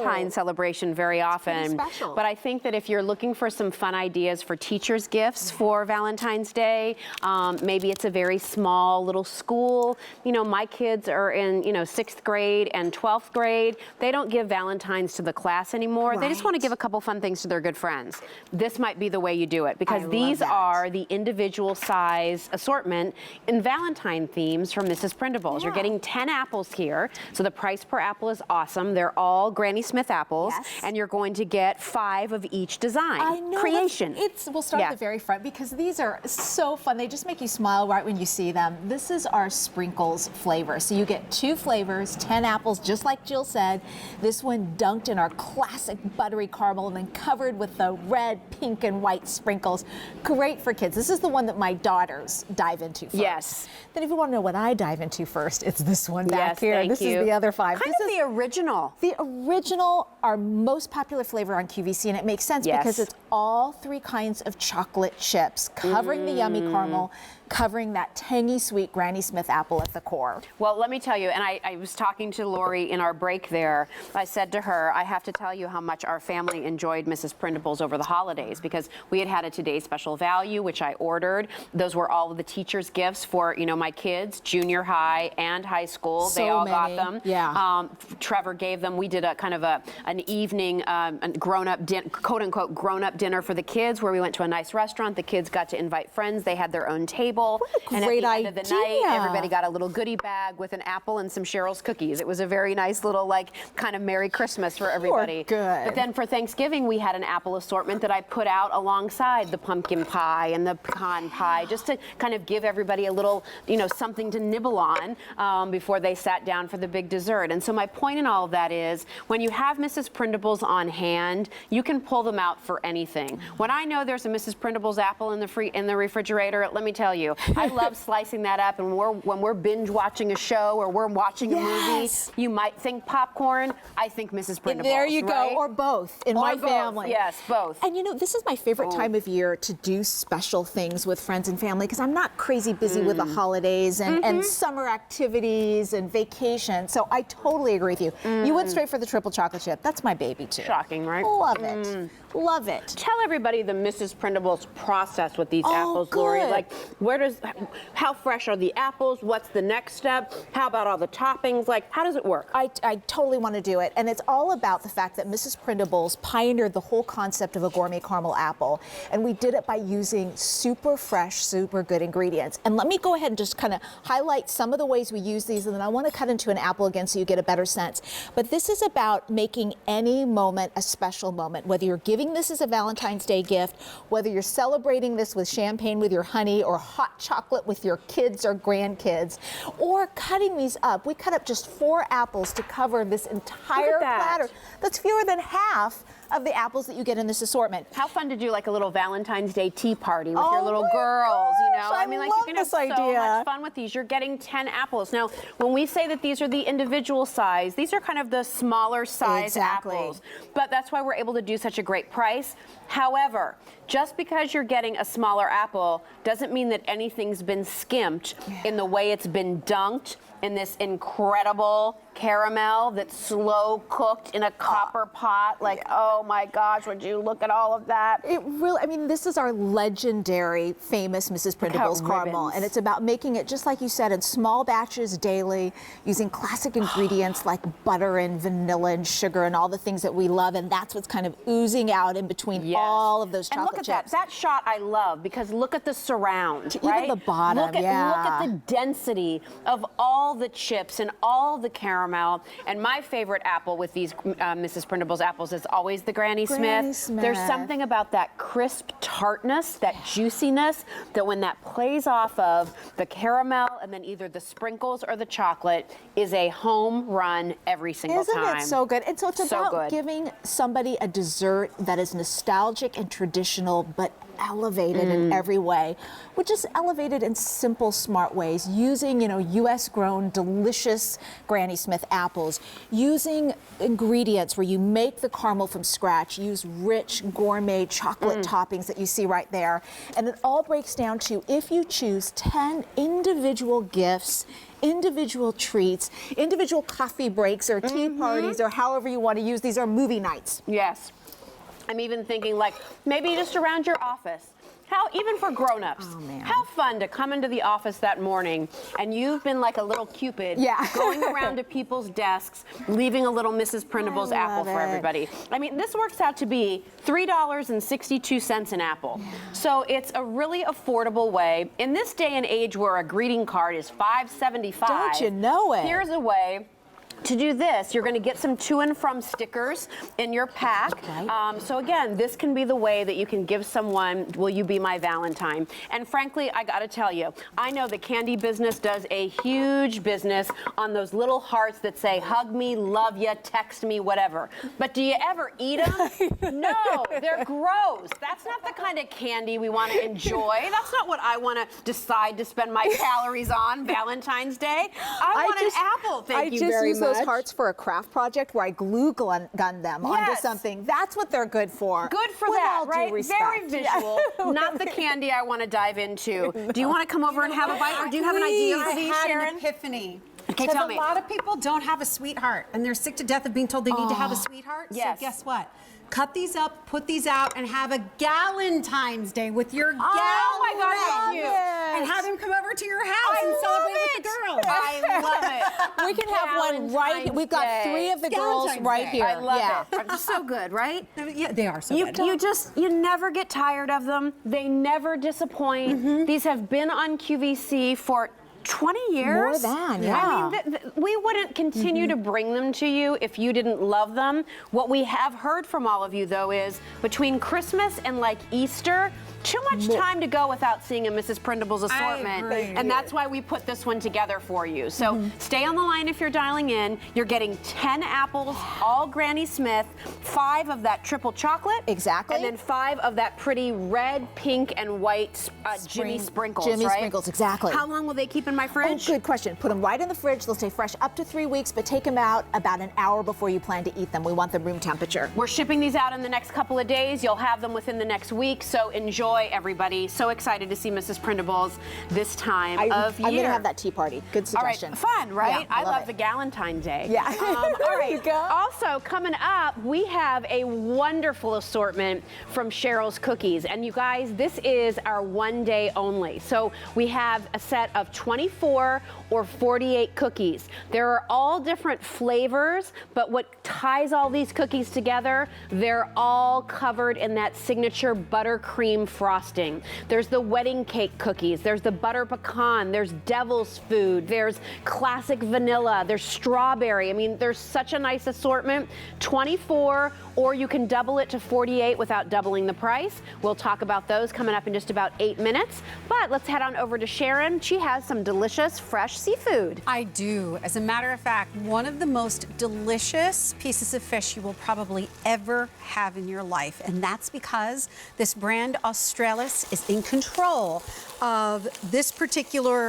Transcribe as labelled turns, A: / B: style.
A: Valentine celebration very often.
B: Special.
A: But I think that if you're looking for some fun ideas for teachers' gifts for Valentine's Day, maybe it's a very small little school. You know, my kids are in, 6th grade and 12th grade. They don't give Valentines to the class anymore. They just want to give a couple fun things to their good friends. This might be the way you do it, because these are the individual size assortment in Valentine themes from Mrs. Printables. You're getting 10 apples here, so the price per apple is awesome. They're all Granny Smith apples, and you're going to get 5 of each design.
B: I know.
A: Creation.
B: We'll start at the very front, because these are so fun. They just make you smile right when you see them. This is our sprinkles flavor. So you get 2 flavors, 10 apples, just like Jill said. This one dunked in our classic buttery caramel and then covered with the red, pink, and white sprinkles. Great for kids. This is the one that my daughters dive into first.
A: Yes.
B: Then if you want to know what I dive into first, it's this one back here.
A: Thank
B: This
A: you.
B: is the other 5.
A: Kind of the original.
B: The original, our most popular flavor on QVC, and it makes sense because it's all 3 kinds of chocolate chips covering the yummy caramel, covering that tangy sweet Granny Smith apple at the core.
A: Well, let me tell you, and I was talking to Lori in our break there. I said to her, I have to tell you how much our family enjoyed Mrs. Printables over the holidays, because we had a Today's Special Value, which I ordered. Those were all of the teachers' gifts for, my kids, junior high and high school. They all got them.
B: Yeah.
A: Trevor gave them. We did a kind of an evening grown-up, quote-unquote, grown-up dinner for the kids, where we went to a nice restaurant. The kids got to invite friends. They had their own table.
B: What a
A: and
B: great
A: at the end
B: idea.
A: of the night, everybody got a little goodie bag with an apple and some Cheryls Cookies. It was a very nice little, kind of Merry Christmas for everybody.
B: Good.
A: But then for Thanksgiving, we had an apple assortment that I put out alongside the pumpkin pie and the pecan pie, just to kind of give everybody a little, something to nibble on before they sat down for the big dessert. And so my point in all of that is, when you have Mrs. Printables on hand, you can pull them out for anything. When I know there's a Mrs. Printables apple in the refrigerator, let me tell you, I love slicing that up, and when we're binge watching a show or we're watching a movie, you might think popcorn, I think Mrs. Printables.
B: There you
A: right?
B: go, or both in my family.
A: Yes, both.
B: And this is my favorite time of year to do special things with friends and family, because I'm not crazy busy with the holidays and summer activities and vacation. So I totally agree with you. You went straight for the triple chocolate chip. That's my baby too.
A: Shocking, right?
B: Love it. Love it.
A: Tell everybody the Mrs. Printables process with these apples,
B: good.
A: Lori. How fresh are the apples? What's the next step? How about all the toppings? How does it work?
B: I totally want to do it. And it's all about the fact that Mrs. Printables pioneered the whole concept of a gourmet caramel apple. And we did it by using super fresh, super good ingredients. And let me go ahead and just kind of highlight some of the ways we use these. And then I want to cut into an apple again so you get a better sense. But this is about making any moment a special moment, whether you're giving this as a Valentine's Day gift, whether you're celebrating this with champagne with your honey, or hot chocolate with your kids or grandkids, or cutting these up. We cut up just 4 apples to cover this entire platter. That's fewer than half of the apples that you get in this assortment.
A: How fun to do a little Valentine's Day tea party with your little girls,
B: I
A: mean,
B: love
A: you can have
B: this
A: so
B: idea.
A: much fun with these. You're getting 10 apples. Now, when we say that these are the individual size, these are kind of the smaller size apples. But that's why we're able to do such a great price. However, just because you're getting a smaller apple doesn't mean that anything's been skimped in the way it's been dunked in this incredible caramel that's slow cooked in a copper pot. Oh my gosh, would you look at all of that?
B: It really, this is our legendary, famous Mrs. Printables caramel. And it's about making it, just like you said, in small batches daily, using classic ingredients like butter and vanilla and sugar and all the things that we love. And that's what's kind of oozing out in between all of those chocolate chips.
A: And look at that shot I love, because look at the surround,
B: Even the bottom,
A: look at the density of all the chips and all the caramel. And my favorite apple with these Mrs. Printables apples is always the Granny Smith. There's something about that crisp tartness, that juiciness, that when that plays off of the caramel and then either the sprinkles or the chocolate, is a home run every single time.
B: Isn't it so good? And so it's about giving somebody a dessert that is nostalgic and traditional, but elevated in every way, which is elevated in simple, smart ways, using, U.S. grown, delicious Granny Smith Smith apples, using ingredients where you make the caramel from scratch, use rich gourmet chocolate toppings that you see right there. And it all breaks down to, if you choose 10 individual gifts, individual treats, individual coffee breaks or tea parties, or however you want to use these, are movie nights.
A: Yes. I'm even thinking, like, maybe just around your office. How, even for grown-ups, how fun to come into the office that morning and you've been like a little Cupid going around to people's desks, leaving a little Mrs. Printable's apple for everybody. I mean, this works out to be $3.62 an apple. So it's a really affordable way. In this day and age where a greeting card is $5.75.
B: Don't you know it?
A: Here's a way to do this. You're going to get some to and from stickers in your pack. So again, this can be the way that you can give someone, will you be my Valentine? And frankly, I got to tell you, I know the candy business does a huge business on those little hearts that say, hug me, love ya, text me, whatever. But do you ever eat them? No, they're gross. That's not the kind of candy we want to enjoy. That's not what I want to decide to spend my calories on Valentine's Day. I want an apple, thank you very much.
B: Those hearts for a craft project where I glue gun them onto something. That's what they're good for.
A: Good for that, right? Very visual. Not the candy I want to dive into. Do you want to come over and have a bite, or do you have an idea for these, Sharon?
C: I had an epiphany.
A: Okay,
C: because
A: tell me.
C: a lot of people don't have a sweetheart, and they're sick to death of being told they need to have a sweetheart.
A: Yes.
C: So guess what? Cut these up, put these out, and have a Galentine's Day with your gal
A: my God,
C: friends.
A: cute.
C: And have them come over to your house and celebrate with the girls.
A: I love it.
B: We can have one right. We've got 3 of the girls right here.
A: I love it. They're so good, right?
C: Yeah, they are so good.
A: You never get tired of them. They never disappoint. These have been on QVC for 20 years?
B: More than,
A: I mean, we wouldn't continue to bring them to you if you didn't love them. What we have heard from all of you, though, is between Christmas and like Easter, too much time to go without seeing a Mrs. Printable's assortment. And that's why we put this one together for you. So stay on the line if you're dialing in. You're getting 10 apples, all Granny Smith, 5 of that triple chocolate.
B: Exactly.
A: And then 5 of that pretty red, pink, and white Jimmy Sprinkles,
B: Jimmy
A: right?
B: Sprinkles, exactly.
A: How long will they keep in my fridge?
B: Oh, good question. Put them right in the fridge. They'll stay fresh up to 3 weeks, but take them out about an hour before you plan to eat them. We want them room temperature.
A: We're shipping these out in the next couple of days. You'll have them within the next week, so enjoy, everybody. So excited to see Mrs. Printables this time of year.
B: I'm going to have that tea party. Good suggestion.
A: All right, fun, right?
B: Yeah,
A: I love
B: it.
A: the Galentine Day.
B: Yeah.
A: All right.
B: You go.
A: Also, coming up, we have a wonderful assortment from Cheryls Cookies. And you guys, this is our one day only. So we have a set of 24 or 48 cookies. There are all different flavors, but what ties all these cookies together, they're all covered in that signature buttercream frosting. There's the wedding cake cookies, there's the butter pecan, there's devil's food, there's classic vanilla, there's strawberry. I mean, there's such a nice assortment. 24, or you can double it to 48 without doubling the price. We'll talk about those coming up in just about 8 minutes. But let's head on over to Sharon. She has some delicious fresh seafood.
C: I do. As a matter of fact, one of the most delicious pieces of fish you will probably ever have in your life. And that's because this brand Australis is in control of this particular